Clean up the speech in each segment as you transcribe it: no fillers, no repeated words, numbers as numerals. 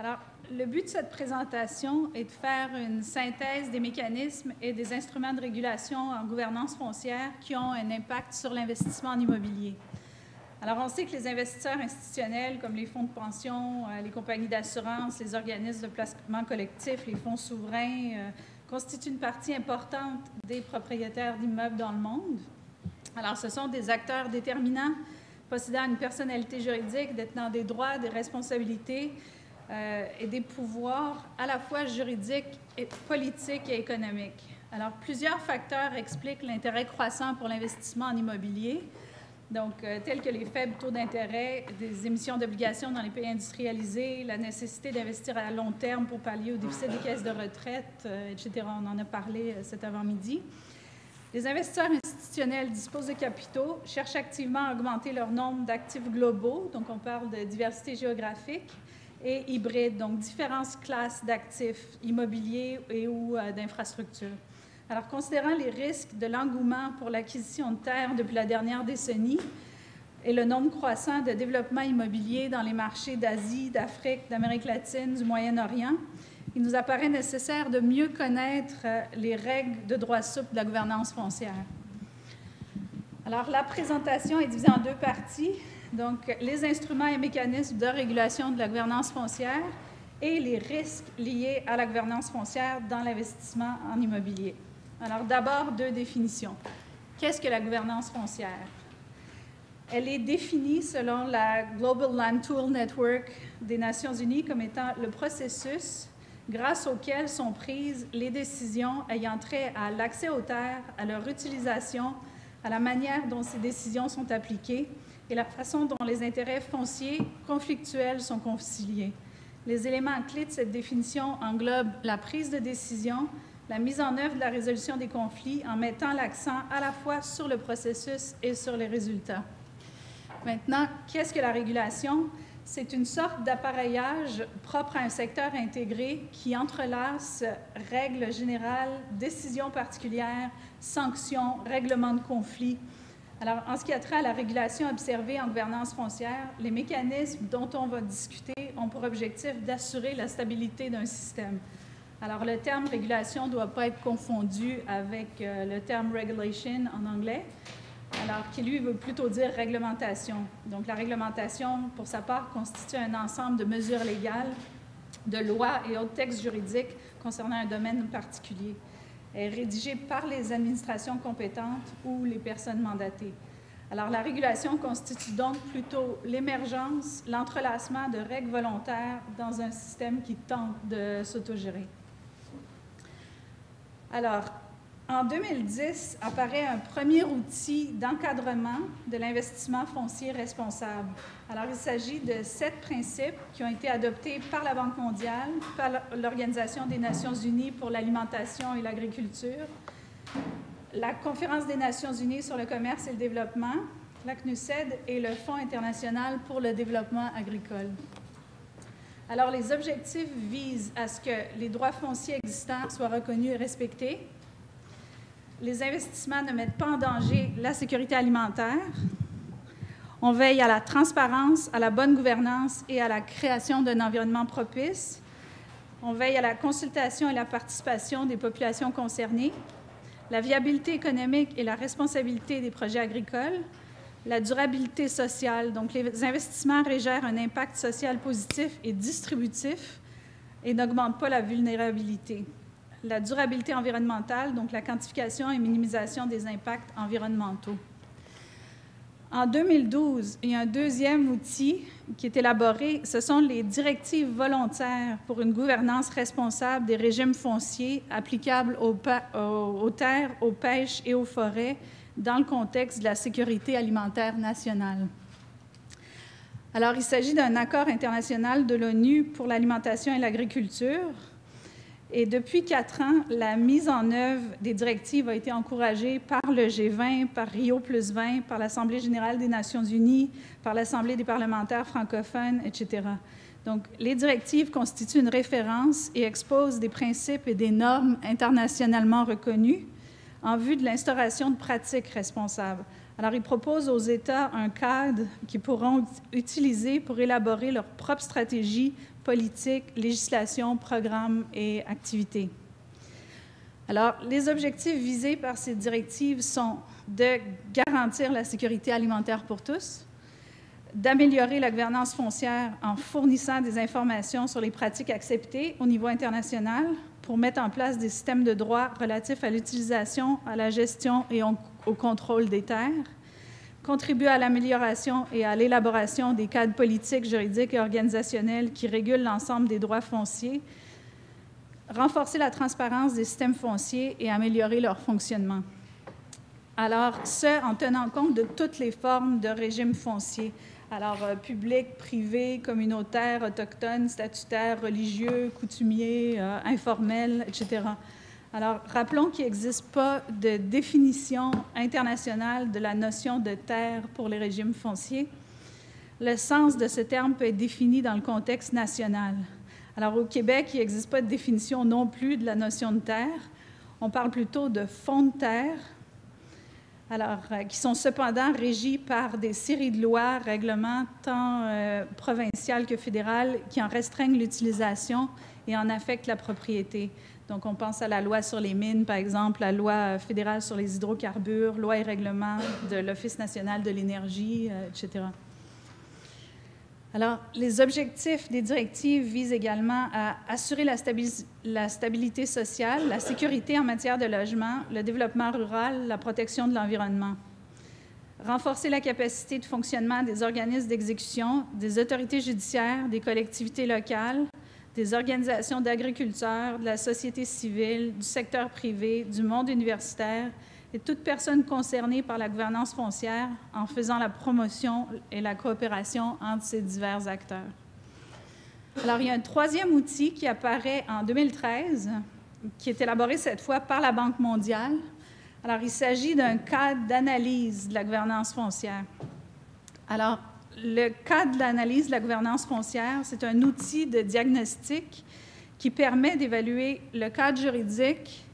Alors, le but de cette présentation est de faire une synthèse des mécanismes et des instruments de régulation en gouvernance foncière qui ont un impact sur l'investissement en immobilier. Alors, on sait que les investisseurs institutionnels, comme les fonds de pension, les compagnies d'assurance, les organismes de placement collectif, les fonds souverains, constituent une partie importante des propriétaires d'immeubles dans le monde. Alors, ce sont des acteurs déterminants, possédant une personnalité juridique, détenant des droits, des responsabilités et des pouvoirs à la fois juridiques, politiques et économiques. Alors, plusieurs facteurs expliquent l'intérêt croissant pour l'investissement en immobilier, donc tels que les faibles taux d'intérêt, des émissions d'obligations dans les pays industrialisés, la nécessité d'investir à long terme pour pallier au déficit des caisses de retraite, etc. On en a parlé cet avant-midi. Les investisseurs institutionnels disposent de capitaux, cherchent activement à augmenter leur nombre d'actifs globaux, donc on parle de diversité géographique, et hybrides, donc différentes classes d'actifs immobiliers et ou d'infrastructures. Alors, considérant les risques de l'engouement pour l'acquisition de terres depuis la dernière décennie et le nombre croissant de développement immobilier dans les marchés d'Asie, d'Afrique, d'Amérique latine, du Moyen-Orient, il nous apparaît nécessaire de mieux connaître les règles de droit souple de la gouvernance foncière. Alors, la présentation est divisée en deux parties. Donc, les instruments et mécanismes de régulation de la gouvernance foncière et les risques liés à la gouvernance foncière dans l'investissement en immobilier. Alors, d'abord, deux définitions. Qu'est-ce que la gouvernance foncière? Elle est définie selon la Global Land Tool Network des Nations Unies comme étant le processus grâce auquel sont prises les décisions ayant trait à l'accès aux terres, à leur utilisation, à la manière dont ces décisions sont appliquées et la façon dont les intérêts fonciers conflictuels sont conciliés. Les éléments clés de cette définition englobent la prise de décision, la mise en œuvre de la résolution des conflits en mettant l'accent à la fois sur le processus et sur les résultats. Maintenant, qu'est-ce que la régulation? C'est une sorte d'appareillage propre à un secteur intégré qui entrelace règles générales, décisions particulières, sanctions, règlements de conflits. Alors, en ce qui a trait à la régulation observée en gouvernance foncière, les mécanismes dont on va discuter ont pour objectif d'assurer la stabilité d'un système. Alors, le terme régulation ne doit pas être confondu avec le terme regulation en anglais, alors qui, lui, veut plutôt dire réglementation. Donc, la réglementation, pour sa part, constitue un ensemble de mesures légales, de lois et autres textes juridiques concernant un domaine particulier. Elle est rédigée par les administrations compétentes ou les personnes mandatées. Alors, la régulation constitue donc plutôt l'émergence, l'entrelacement de règles volontaires dans un système qui tente de s'autogérer. Alors, en 2010, apparaît un premier outil d'encadrement de l'investissement foncier responsable. Alors, il s'agit de 7 principes qui ont été adoptés par la Banque mondiale, par l'Organisation des Nations unies pour l'alimentation et l'agriculture, la Conférence des Nations unies sur le commerce et le développement, la CNUSED et le Fonds international pour le développement agricole. Alors, les objectifs visent à ce que les droits fonciers existants soient reconnus et respectés. Les investissements ne mettent pas en danger la sécurité alimentaire. On veille à la transparence, à la bonne gouvernance et à la création d'un environnement propice. On veille à la consultation et la participation des populations concernées, la viabilité économique et la responsabilité des projets agricoles, la durabilité sociale. Donc, les investissements régèrent un impact social positif et distributif et n'augmentent pas la vulnérabilité. La durabilité environnementale, donc la quantification et minimisation des impacts environnementaux. En 2012, il y a un deuxième outil qui est élaboré, ce sont les directives volontaires pour une gouvernance responsable des régimes fonciers applicables aux terres, aux pêches et aux forêts dans le contexte de la sécurité alimentaire nationale. Alors, il s'agit d'un accord international de l'ONU pour l'alimentation et l'agriculture. Et depuis 4 ans, la mise en œuvre des directives a été encouragée par le G20, par Rio+20, par l'Assemblée générale des Nations unies, par l'Assemblée des parlementaires francophones, etc. Donc, les directives constituent une référence et exposent des principes et des normes internationalement reconnus en vue de l'instauration de pratiques responsables. Alors, ils proposent aux États un cadre qu'ils pourront utiliser pour élaborer leur propre stratégie politique, législation, programmes et activités. Alors, les objectifs visés par ces directives sont de garantir la sécurité alimentaire pour tous, d'améliorer la gouvernance foncière en fournissant des informations sur les pratiques acceptées au niveau international pour mettre en place des systèmes de droit relatifs à l'utilisation, à la gestion et au contrôle des terres, contribuer à l'amélioration et à l'élaboration des cadres politiques, juridiques et organisationnels qui régulent l'ensemble des droits fonciers, renforcer la transparence des systèmes fonciers et améliorer leur fonctionnement. Alors, ce, en tenant compte de toutes les formes de régime foncier, alors public, privé, communautaire, autochtone, statutaire, religieux, coutumier, informel, etc. Alors, rappelons qu'il n'existe pas de définition internationale de la notion de terre pour les régimes fonciers. Le sens de ce terme peut être défini dans le contexte national. Alors, au Québec, il n'existe pas de définition non plus de la notion de terre. On parle plutôt de fonds de terre, alors, qui sont cependant régis par des séries de lois, règlements, tant provinciales que fédérales, qui en restreignent l'utilisation et en affectent la propriété. Donc, on pense à la loi sur les mines, par exemple, la loi fédérale sur les hydrocarbures, loi et règlements de l'Office national de l'énergie, etc. Alors, les objectifs des directives visent également à assurer la stabilité sociale, la sécurité en matière de logement, le développement rural, la protection de l'environnement. Renforcer la capacité de fonctionnement des organismes d'exécution, des autorités judiciaires, des collectivités locales, des organisations d'agriculteurs, de la société civile, du secteur privé, du monde universitaire et toute personne concernée par la gouvernance foncière en faisant la promotion et la coopération entre ces divers acteurs. Alors, il y a un troisième outil qui apparaît en 2013, qui est élaboré cette fois par la Banque mondiale. Alors, il s'agit d'un cadre d'analyse de la gouvernance foncière. Alors, le cadre d'analyse de la gouvernance foncière, c'est un outil de diagnostic qui permet d'évaluer le cadre juridique,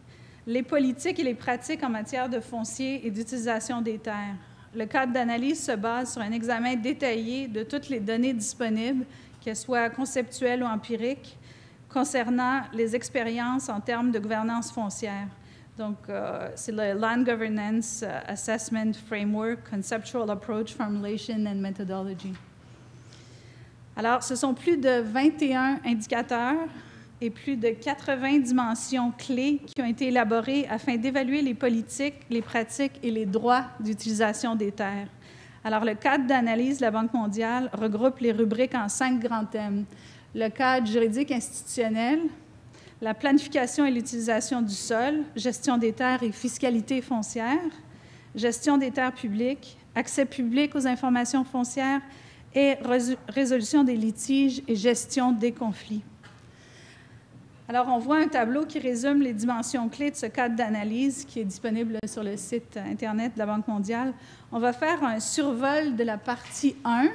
les politiques et les pratiques en matière de foncier et d'utilisation des terres. Le cadre d'analyse se base sur un examen détaillé de toutes les données disponibles, qu'elles soient conceptuelles ou empiriques, concernant les expériences en termes de gouvernance foncière. Donc, c'est le Land Governance Assessment Framework, Conceptual Approach, Formulation and Methodology. Alors, ce sont plus de 21 indicateurs et plus de 80 dimensions clés qui ont été élaborées afin d'évaluer les politiques, les pratiques et les droits d'utilisation des terres. Alors, le cadre d'analyse de la Banque mondiale regroupe les rubriques en 5 grands thèmes. Le cadre juridique institutionnel, la planification et l'utilisation du sol, gestion des terres et fiscalité foncière, gestion des terres publiques, accès public aux informations foncières et résolution des litiges et gestion des conflits. Alors, on voit un tableau qui résume les dimensions clés de ce cadre d'analyse qui est disponible sur le site Internet de la Banque mondiale. On va faire un survol de la partie 1,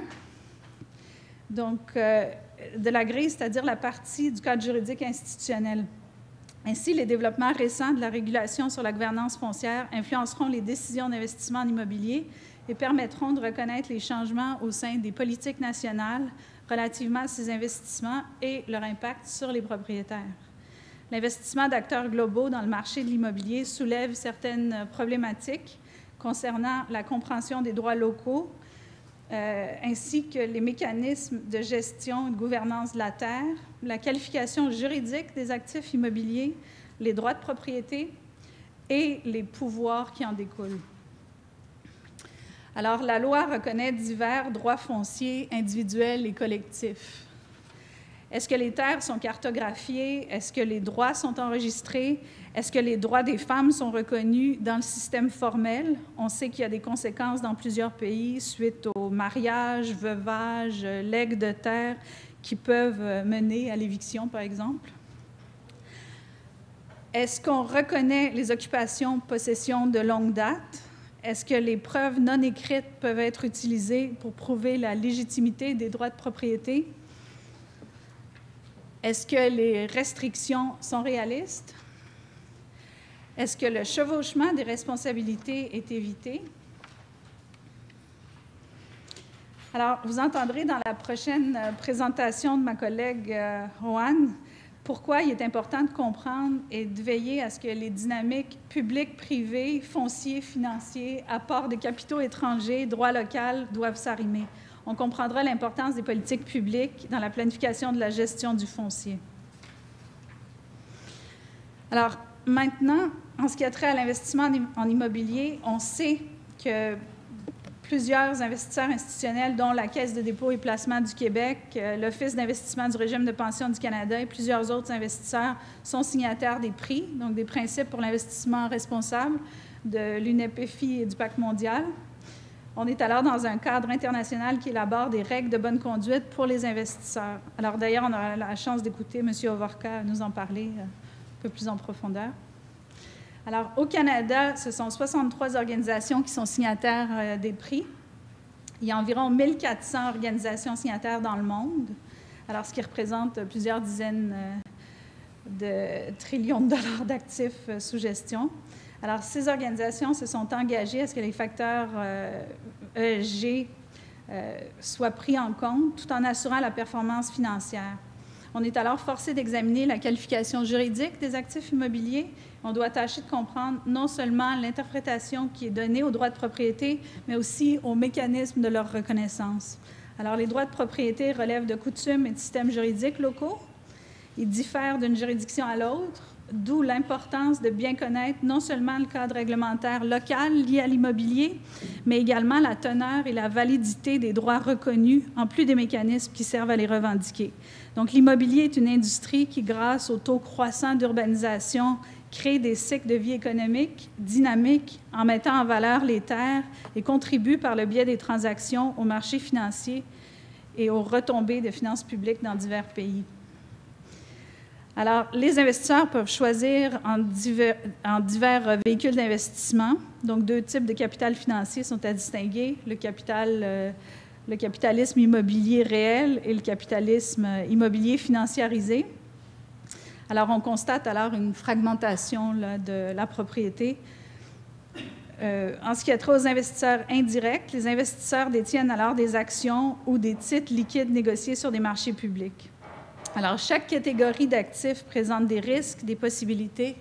donc de la grille, c'est-à-dire la partie du cadre juridique institutionnel. Ainsi, les développements récents de la régulation sur la gouvernance foncière influenceront les décisions d'investissement en immobilier et permettront de reconnaître les changements au sein des politiques nationales relativement à ces investissements et leur impact sur les propriétaires. L'investissement d'acteurs globaux dans le marché de l'immobilier soulève certaines problématiques concernant la compréhension des droits locaux, ainsi que les mécanismes de gestion et de gouvernance de la terre, la qualification juridique des actifs immobiliers, les droits de propriété et les pouvoirs qui en découlent. Alors, la loi reconnaît divers droits fonciers individuels et collectifs. Est-ce que les terres sont cartographiées? Est-ce que les droits sont enregistrés? Est-ce que les droits des femmes sont reconnus dans le système formel? On sait qu'il y a des conséquences dans plusieurs pays suite au mariage, veuvage, legs de terre qui peuvent mener à l'éviction, par exemple. Est-ce qu'on reconnaît les occupations, possessions de longue date? Est-ce que les preuves non écrites peuvent être utilisées pour prouver la légitimité des droits de propriété? Est-ce que les restrictions sont réalistes? Est-ce que le chevauchement des responsabilités est évité? Alors, vous entendrez dans la prochaine présentation de ma collègue Roanne pourquoi il est important de comprendre et de veiller à ce que les dynamiques publiques-privées, fonciers, financiers, apports de capitaux étrangers, droit local doivent s'arrimer. On comprendra l'importance des politiques publiques dans la planification de la gestion du foncier. Alors, maintenant, en ce qui a trait à l'investissement en immobilier, on sait que plusieurs investisseurs institutionnels, dont la Caisse de dépôt et placement du Québec, l'Office d'investissement du régime de pension du Canada et plusieurs autres investisseurs sont signataires des PRI, donc des principes pour l'investissement responsable de l'UNEP-FI et du Pacte mondial. On est alors dans un cadre international qui élabore des règles de bonne conduite pour les investisseurs. Alors d'ailleurs, on aura la chance d'écouter M. Hovorka nous en parler un peu plus en profondeur. Alors, au Canada, ce sont 63 organisations qui sont signataires des PRI. Il y a environ 1400 organisations signataires dans le monde, alors ce qui représente plusieurs dizaines de trillions de dollars d'actifs sous gestion. Alors, ces organisations se sont engagées à ce que les facteurs ESG soient pris en compte tout en assurant la performance financière. On est alors forcé d'examiner la qualification juridique des actifs immobiliers. On doit tâcher de comprendre non seulement l'interprétation qui est donnée aux droits de propriété, mais aussi aux mécanismes de leur reconnaissance. Alors, les droits de propriété relèvent de coutumes et de systèmes juridiques locaux. Ils diffèrent d'une juridiction à l'autre, d'où l'importance de bien connaître non seulement le cadre réglementaire local lié à l'immobilier, mais également la teneur et la validité des droits reconnus, en plus des mécanismes qui servent à les revendiquer. Donc, l'immobilier est une industrie qui, grâce au taux croissant d'urbanisation, crée des cycles de vie économique dynamiques en mettant en valeur les terres et contribue par le biais des transactions au marché financier et aux retombées de finances publiques dans divers pays. Alors, les investisseurs peuvent choisir en divers véhicules d'investissement. Donc, deux types de capital financier sont à distinguer, le capitalisme immobilier réel et le capitalisme immobilier financiarisé. Alors, on constate alors une fragmentation là, de la propriété. En ce qui a trait aux investisseurs indirects, les investisseurs détiennent alors des actions ou des titres liquides négociés sur des marchés publics. Alors, chaque catégorie d'actifs présente des risques, des possibilités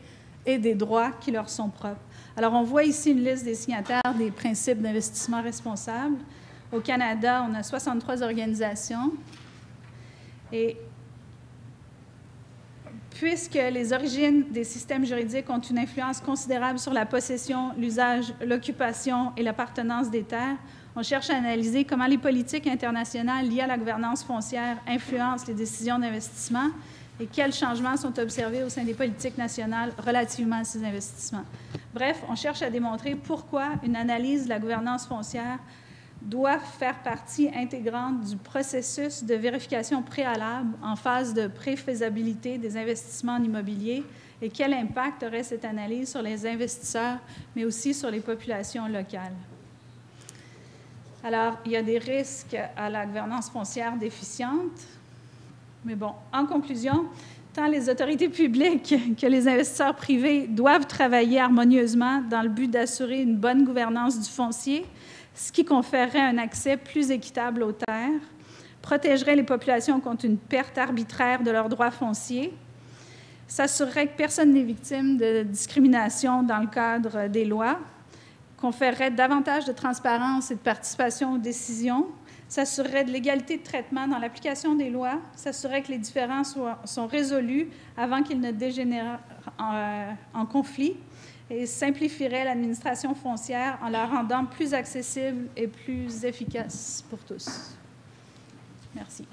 et des droits qui leur sont propres. Alors, on voit ici une liste des signataires des principes d'investissement responsable. Au Canada, on a 63 organisations. Et puisque les origines des systèmes juridiques ont une influence considérable sur la possession, l'usage, l'occupation et l'appartenance des terres, on cherche à analyser comment les politiques internationales liées à la gouvernance foncière influencent les décisions d'investissement et quels changements sont observés au sein des politiques nationales relativement à ces investissements. Bref, on cherche à démontrer pourquoi une analyse de la gouvernance foncière doit faire partie intégrante du processus de vérification préalable en phase de préfaisabilité des investissements en immobilier et quel impact aurait cette analyse sur les investisseurs, mais aussi sur les populations locales. Alors, il y a des risques à la gouvernance foncière déficiente, mais bon, en conclusion, tant les autorités publiques que les investisseurs privés doivent travailler harmonieusement dans le but d'assurer une bonne gouvernance du foncier, ce qui conférerait un accès plus équitable aux terres, protégerait les populations contre une perte arbitraire de leurs droits fonciers, s'assurerait que personne n'est victime de discrimination dans le cadre des lois, conférerait davantage de transparence et de participation aux décisions, s'assurerait de l'égalité de traitement dans l'application des lois, s'assurerait que les différends sont résolus avant qu'ils ne dégénèrent en conflit, et simplifierait l'administration foncière en la rendant plus accessible et plus efficace pour tous. Merci.